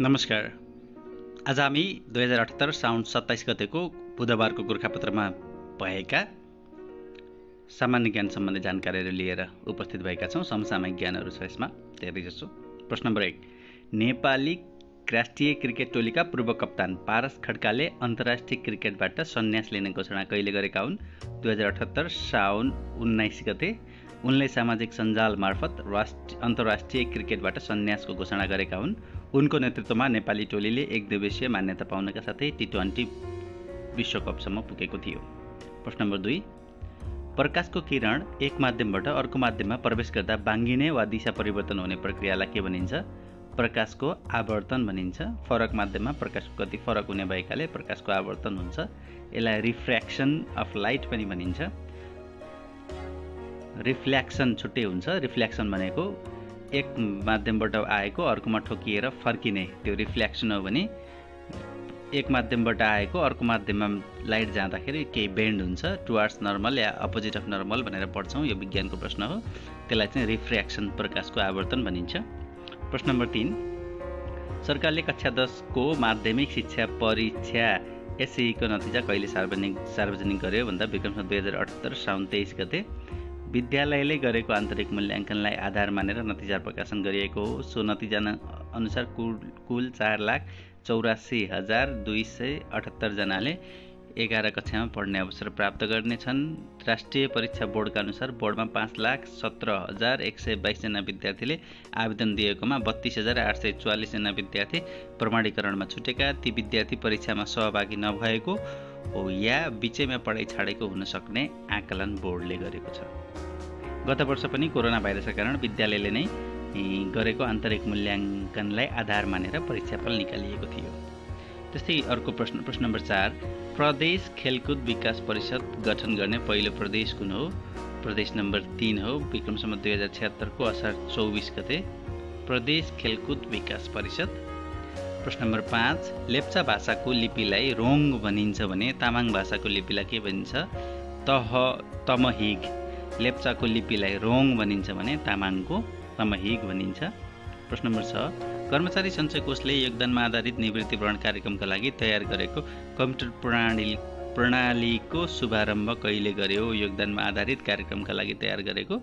नमस्कार। आज हामी 2078 साउन 27 गतेको बुधबारको गोर्खापत्रमा भएका सामान्य ज्ञान सम्बन्धी जानकारीहरू लिएर उपस्थित भएका छौँ। समसामयिक ज्ञानहरू छ यसमा धेरै जसो। प्रश्न नम्बर 1, नेपाली राष्ट्रिय क्रिकेट टोलीका पूर्व कप्तान पारस खड्काले अन्तर्राष्ट्रिय क्रिकेटबाट सन्यास लिने घोषणा कहिले गरेका हुन्? 2078 साउन 19 गते उनले सामाजिक सञ्जाल मार्फत अन्तर्राष्ट्रिय क्रिकेटबाट सन्यासको घोषणा गरेका हुन्। उनको नेतृत्वमा नेपाली टोलीले एक दिवसीय मान्यता पाउनका साथै T20 विश्वकपसम्म पुगेको थियो। प्रश्न नम्बर 2, प्रकाशको किरण एक माध्यमबाट अर्को माध्यममा प्रवेश गर्दा बाङ्गिने वा दिशा परिवर्तन हुने प्रक्रियालाई के भनिन्छ? प्रकाशको आवर्तन भनिन्छ। फरक माध्यममा प्रकाशको गति फरक हुने भएकाले प्रकाशको आवर्तन हुन्छ। यसलाई रिफ्र्याक्सन अफ लाइट पनि भनिन्छ। रिफ्ल्याक्सन छुट्टै हुन्छ। रिफ्ल्याक्सन भनेको एक माध्यमबाट आएको अर्कोमा ठोकिएर फर्किने, त्यो रिफ्ल्याक्सन हो भने एक माध्यमबाट आएको अर्को माध्यममा लाइट जाँदाखेरि केही बेन्ड हुन्छ, towards normal yeah opposite of normal भनेर पढ्छौँ। यो विज्ञानको प्रश्न हो, त्यसलाई चाहिँ रिफ्र्याक्सन, प्रकाशको आवर्तन भनिन्छ। प्रश्न नम्बर 3, सरकारले कक्षा 10 को माध्यमिक शिक्षा परीक्षा SCE को नतिजा कहिले सार्वजनिक गर्यो भन्दा विक्रम सम्वत 2078 साउन 23 गते विद्यालयले गरेको आन्तरिक मूल्याङ्कनलाई आधार मानेर नतिजा प्रकाशन गरिएको हो। सो नतिजा अनुसार कुल 4,84,278 जनाले 11 कक्षामा पढ्ने अवसर प्राप्त गर्नेछन्। राष्ट्रिय परीक्षा बोर्डका अनुसार बोर्डमा 5,17,122 जना विद्यार्थीले आवेदन दिएकोमा 32,844 जना विद्यार्थी प्रमाणीकरणमा छुटेका। ती विद्यार्थी परीक्षामा सहभागी नभएको हो या बिचैमा पढाइ छाडेको हुन सक्ने आकलन बोर्डले गरेको छ। गत वर्ष पनि कोरोना भाइरसका कारण विद्यालयले नै गरेको आन्तरिक मूल्याङ्कनलाई आधार मानेर परीक्षाफल निकालिएको थियो। त्यस्तै अर्को प्रश्न नम्बर 4, प्रदेश खेलकुद विकास परिषद गठन गर्ने पहिलो प्रदेश कुन हो? प्रदेश नम्बर 3 हो। विक्रम सम्वत 2076 को असार 24 गते प्रदेश खेलकुद विकास परिषद। प्रश्न नम्बर 5, लेप्चा भाषाको लिपिलाई रोङ भनिन्छ भने तामाङ भाषाको लिपिलाई के भनिन्छ? तमहिग। लेप्चाको लिपिलाई रोङ भनिन्छ भने तामाङको तमहिग भनिन्छ। प्रश्न नम्बर 6, कर्मचारी सञ्चय कोषले योगदानमा आधारित निवृत्तिभरण कार्यक्रमका लागि तयार गरेको कम्प्युटर प्रणालीको शुभारम्भ कहिले गर्यो? योगदानमा आधारित कार्यक्रमका लागि तयार गरेको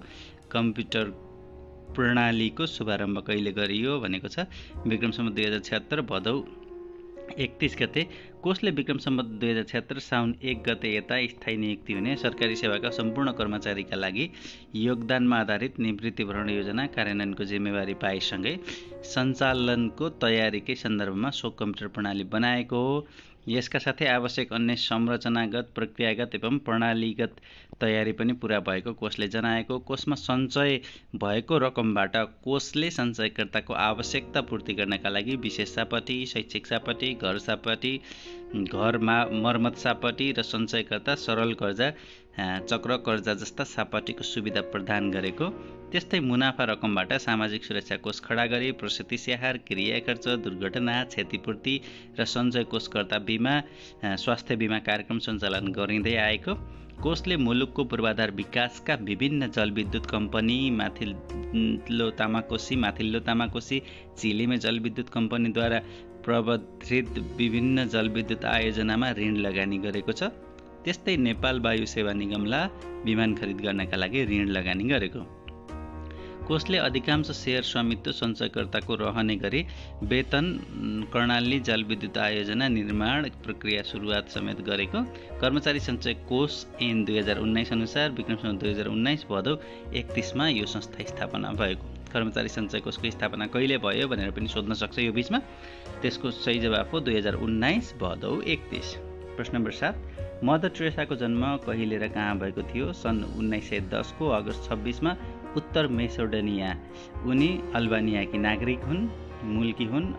कम्प्युटर प्रणालीको शुभारम्भ कहिले गरियो भनेको छ विक्रम सम्वत 2076 भदौ 31 गते। कोषले विक्रम सम्वत 2076 साउन 1 गते यता स्थायी नियुक्ति हुने सरकारी सेवाका सम्पूर्ण कर्मचारीका लागि योगदानमा आधारित निवृत्तिभरण योजना कार्यान्वयनको जिम्मेवारी पाएसँगै सञ्चालनको तयारीकै सन्दर्भमा सो कम्प्युटर प्रणाली बनाएको हो। यसका साथै आवश्यक अन्य संरचनागत, प्रक्रियागत एवं प्रणालीगत तयारी पनि पूरा भएको कोषले जनाएको। कोषमा सञ्चय भएको रकमबाट कोषले सञ्चयकर्ताको आवश्यकता पूर्ति गर्नका लागि विशेष सापटी, शैक्षिक सापटी, घर सापटी, घरमा मर्मत सापटी र सञ्चयकर्ता सरल कर्जा, चक्र कर्जा जस्ता सापटीको सुविधा प्रदान गरेको। त्यस्तै मुनाफा रकमबाट सामाजिक सुरक्षा कोष खडा गरी प्रसूति स्याहार, क्रिया खर्च, दुर्घटना, क्षतिपूर्ति र सञ्चय कोषकर्ता बिमा, स्वास्थ्य बिमा कार्यक्रम सञ्चालन गरिँदै आएको। कोषले मुलुकको पूर्वाधार विकासका विभिन्न जलविद्युत कम्पनी, माथिल्लो तामाकोसी, चिलिमे जलविद्युत कम्पनीद्वारा प्रवर्धित विभिन्न जलविद्युत आयोजनामा ऋण लगानी गरेको छ। त्यस्तै नेपाल वायु सेवा निगमलाई विमान खरिद गर्नका लागि ऋण लगानी गरेको। कोषले अधिकांश सेयर स्वामित्व सञ्चयकर्ताको रहने गरी वेतन कर्णाली जलविद्युत आयोजना निर्माण प्रक्रिया सुरुवात समेत गरेको। कर्मचारी सञ्चय कोष ऐन 2019 अनुसार विक्रम सम्वत 2019 भदौ 31 मा यो संस्था स्थापना भएको। कर्मचारी सञ्चय कोषको स्थापना कहिले भयो भनेर पनि सोध्न सक्छ यो बीचमा। त्यसको सही जवाफ हो 2019 भदौ 31। प्रश्न नम्बर 7, मदर टेरेसाको जन्म कहिले र कहाँ भएको थियो? सन् 1910 को अगस्त 26 मा उत्तर मेसेडोनिया। उनी अल्बानियाकी नागरिक हुन्, मूलकी हुन्,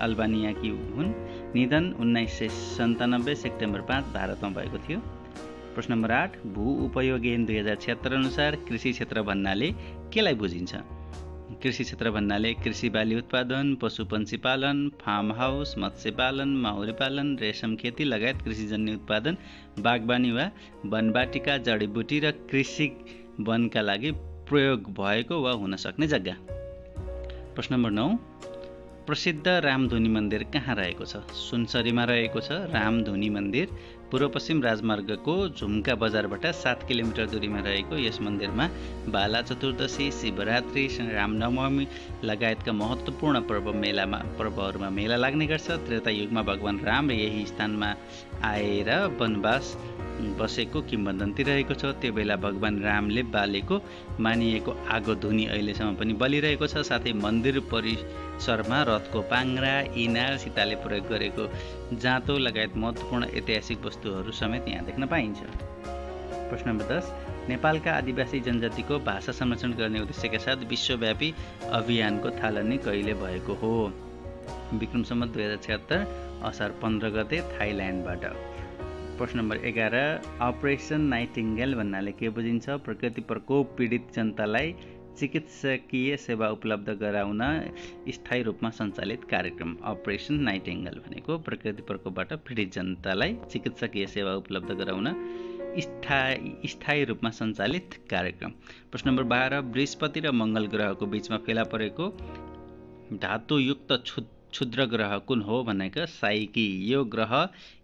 अल्बानियाकी हुन्। निधन 1997 सेप्टेम्बर 5 भारतमा भएको थियो। प्रश्न नम्बर 8, भू उपयोग ऐन 2076 अनुसार कृषि क्षेत्र भन्नाले केलाई बुझिन्छ? कृषि क्षेत्र भन्नाले कृषि बाली उत्पादन, पशुपन्छी पालन, फार्म हाउस, मत्स्य पालन, माउरी पालन, रेशम खेती लगायत कृषिजन्य उत्पादन, बागवानी वा वनवाटिका, जडीबुटी र कृषि वनका लागि प्रयोग भएको वा हुन सक्ने जग्गा। प्रश्न नम्बर 9, प्रसिद्ध रामधुनी मन्दिर कहाँ रहेको छ? सुनसरीमा रहेको छ रामधुनी मन्दिर। पूर्व-पश्चिम राजमार्गको झुम्का बजारबाट 7 किलोमिटर दूरीमा रहेको यस मन्दिरमा बाला चतुर्दशी, शिवरात्रि, रामनवमी लगायतका महत्त्वपूर्ण पर्वहरूमा मेला लाग्ने गर्छ। त्रेता युगमा भगवान राम यही स्थानमा आएर वनवास बसेको किम्वदन्ती रहेको छ। त्यो बेला भगवान रामले बालेको मानिएको आगो धुनी अहिलेसम्म पनि बलिरहेको छ। साथै मन्दिर परिसरमा रथको पाङ्ग्रा, इनार, सीताले प्रयोग गरेको जाँतो लगायत महत्त्वपूर्ण ऐतिहासिक वस्तुहरू समेत यहाँ देख्न पाइन्छ। प्रश्न नम्बर 10, नेपालका आदिवासी जनजातिको भाषा संरक्षण गर्ने उद्देश्यका साथ विश्वव्यापी अभियानको थालनी कहिले भएको हो? विक्रम सम्वत 2076 असार 15 गते थाइल्यान्डबाट। प्रश्न नम्बर 11, अपरेसन नाइटिङ्गेल भन्नाले के बुझिन्छ? प्रकृति प्रकोप पीडित जनतालाई चिकित्सकीय सेवा उपलब्ध गराउन स्थायी रूपमा सञ्चालित कार्यक्रम। अपरेसन नाइटिङ्गेल भनेको प्रकृति प्रकोपबाट पीडित जनतालाई चिकित्सकीय सेवा उपलब्ध गराउन स्थायी रूपमा सञ्चालित कार्यक्रम। प्रश्न नम्बर 12, बृहस्पति र मङ्गल ग्रहको बीचमा फेला परेको धातुयुक्त क्षुद्र ग्रह कुन हो भनेको साइकी। यो ग्रह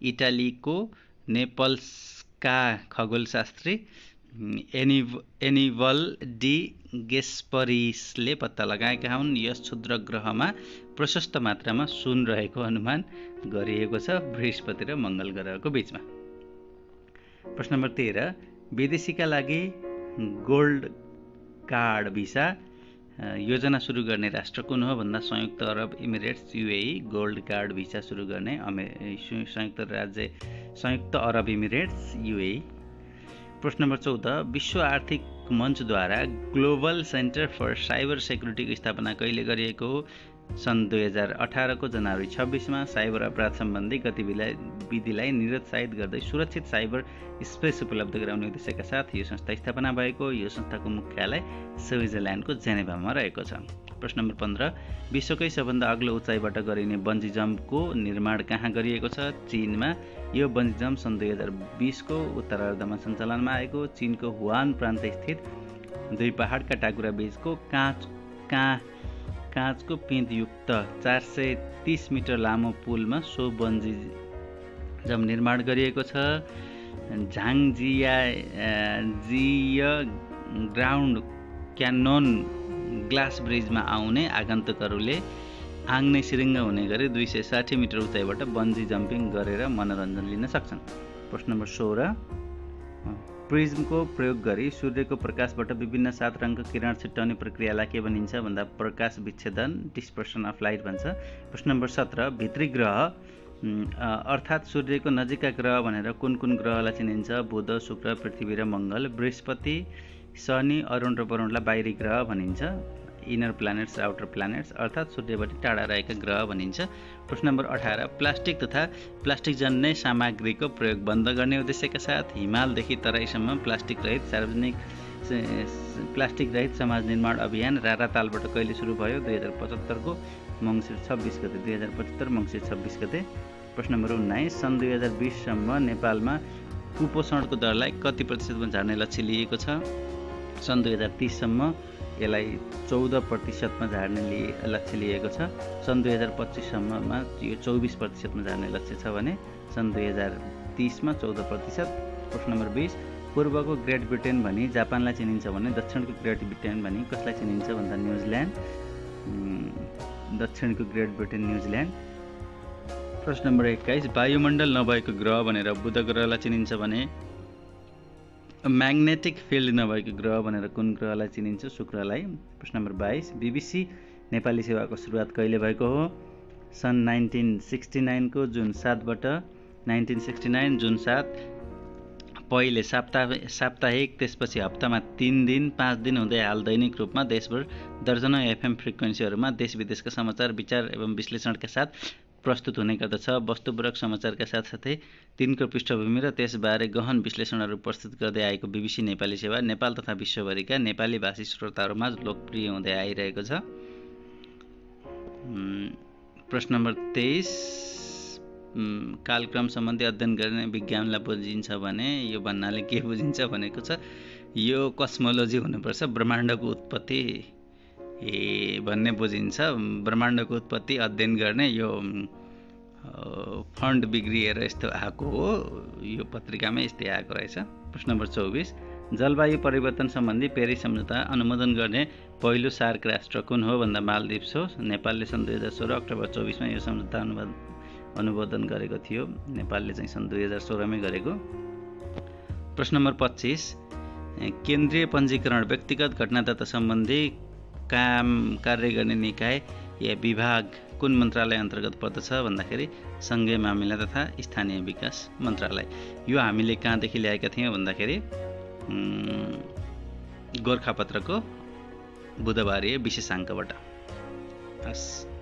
इटालीको नेपल्सका खगोलशास्त्री एनिबल डी गेस्परिसले पत्ता लगाएका हुन्। यस क्षुद्र ग्रहमा प्रशस्त मात्रामा सुन रहेको अनुमान गरिएको छ बृहस्पति र मङ्गल ग्रहको बीचमा। प्रश्न नम्बर 13, विदेशीका लागि गोल्ड कार्ड भिसा योजना सुरु गर्ने राष्ट्र कुन हो भन्दा संयुक्त Arab Emirates UAE. Gold card visa सुरु गर्ने संयुक्त अरब इमिरेट्स युएई। प्रश्न नम्बर 14, विश्व आर्थिक मञ्चद्वारा ग्लोबल सेन्टर फर साइबर सेक्युरिटीको स्थापना कहिले गरिएको हो? सन् 2018 को जनवरी 26मा। साइबर अपराध सम्बन्धी गतिविधिलाई निरुत्साहित गर्दै सुरक्षित साइबर स्पेस उपलब्ध गराउने उद्देश्यका साथ यो संस्था स्थापना भएको। यो संस्थाको मुख्यालय स्विजरल्यान्डको जेनेभामा रहेको छ। प्रश्न नम्बर 15, विश्वकै सबभन्दा अग्लो उचाइबाट गरिने बन्जी जम्पको निर्माण कहाँ गरिएको छ? चीनमा। यो बन्जी जम्प सन् 2020 को उत्तरार्धमा सञ्चालनमा आएको। चीनको हुआन प्रान्त स्थित दुई पहाडका टाकुरा बीचको काँचको पिँधयुक्त 430 मिटर लामो पुलमा सो बन्जी जम्प निर्माण गरिएको छ। झाङजिया ग्राउन्ड क्यानोन ग्लास ब्रिजमा आउने आगन्तुकहरूले आङ्नै सिरिङ्ग हुने गरी 260 मिटर उचाइबाट बन्जी जम्पिङ गरेर मनोरञ्जन लिन सक्छन्। प्रश्न नम्बर 16, प्रिज्मको प्रयोग गरी सूर्यको प्रकाशबाट विभिन्न 7 रङको किरण छिट्टाउने प्रक्रियालाई के भनिन्छ भन्दा प्रकाश विच्छेदन, डिस्पर्सन अफ लाइट भन्छ। प्रश्न नम्बर 17, भित्री ग्रह अर्थात् सूर्यको नजिकका ग्रह भनेर कुन कुन ग्रहलाई चिनिन्छ? बुध, शुक्र, पृथ्वी र मङ्गल। बृहस्पति, शनि, अरुण र वरुणलाई बाहिरी ग्रह भनिन्छ। इनर प्लानेट्स र आउटर प्लानेट्स अर्थात् सूर्यबाट टाढा रहेका ग्रह भनिन्छ। प्रश्न नम्बर 18, प्लास्टिक तथा प्लास्टिक जन्य सामग्रीको प्रयोग बन्द गर्ने उद्देश्यका साथ हिमालदेखि तराईसम्म प्लास्टिक रहित समाज निर्माण अभियान रारातालबाट कहिले सुरु भयो? 2075 को मङ्सिर 26 गते। 2075 मङ्सिर 26 गते। प्रश्न नम्बर 19, सन् 2020 सम्म नेपालमा कुपोषणको दरलाई कति प्रतिशतमा झार्ने लक्ष्य लिएको छ? सन् 2030 सम्म यसलाई 14% मा झार्ने लक्ष्य लिएको छ। सन् 2025 सम्ममा यो 24% मा झार्ने लक्ष्य छ भने सन् 2030 मा 14%। प्रश्न नम्बर 20, पूर्वको ग्रेट ब्रिटेन भनी जापानलाई चिनिन्छ भने दक्षिणको ग्रेट ब्रिटेन भनी कसलाई चिनिन्छ भन्दा न्युजिल्यान्ड। दक्षिणको ग्रेट ब्रिटेन न्युजिल्यान्ड। प्रश्न नम्बर 21, वायुमण्डल नभएको ग्रह भनेर बुध ग्रहलाई चिनिन्छ भने म्याग्नेटिक फिल्ड नभएको ग्रह भनेर कुन ग्रहलाई चिनिन्छ? शुक्रलाई। प्रश्न नम्बर 22, बीबीसी नेपाली सेवाको सुरुवात कहिले भएको हो? सन् 1969 को जुन 7 बाट। 1969 जुन 7। पहिले साप्ताहिक, त्यसपछि हप्तामा 3 दिन, 5 दिन हुँदै हाल दैनिक रूपमा देशभर दर्जनौं एफएम फ्रिक्वेन्सीहरूमा देश विदेशका समाचार, विचार एवं विश्लेषणका साथ प्रस्तुत हुने गर्दछ। वस्तुपरक समाचारका साथसाथै तिनको पृष्ठभूमि र त्यसबारे गहन विश्लेषणहरू प्रस्तुत गर्दै आएको बीबीसी नेपाली सेवा नेपाल तथा विश्वभरिका नेपाली भाषी श्रोताहरूमा लोकप्रिय हुँदै आइरहेको छ। प्रश्न नम्बर 23, कालक्रम सम्बन्धी अध्ययन गर्ने विज्ञानलाई बुझिन्छ भने यो भन्नाले के बुझिन्छ भनेको छ? यो कस्मोलोजी हुनुपर्छ। ब्रह्माण्डको उत्पत्ति भन्ने बुझिन्छ। ब्रह्माण्डको उत्पत्ति अध्ययन गर्ने यो फन्ड बिग्रिएर यस्तो आएको हो, यो पत्रिकामै यस्तै आएको रहेछ। प्रश्न नम्बर 24, जलवायु परिवर्तन सम्बन्धी पेरिस सम्झौता अनुमोदन गर्ने पहिलो सार्क राष्ट्र कुन हो भन्दा मालदिप्स हो। नेपालले सन् 2016 अक्टोबर 24मा यो सम्झौता अनुमोदन गरेको थियो। नेपालले चाहिँ सन् 2016मै गरेको। प्रश्न नम्बर 25, केन्द्रीय पञ्जीकरण व्यक्तिगत घटनादत्ता सम्बन्धी कार्य गर्ने निकाय या विभाग कुन मन्त्रालय अन्तर्गत पर्दछ भन्दाखेरि सङ्घीय मामिला तथा स्थानीय विकास मन्त्रालय। यो हामीले कहाँदेखि ल्याएका थियौँ भन्दाखेरि गोरखापत्रको बुधबारीय विशेषाङ्कबाट। हस्।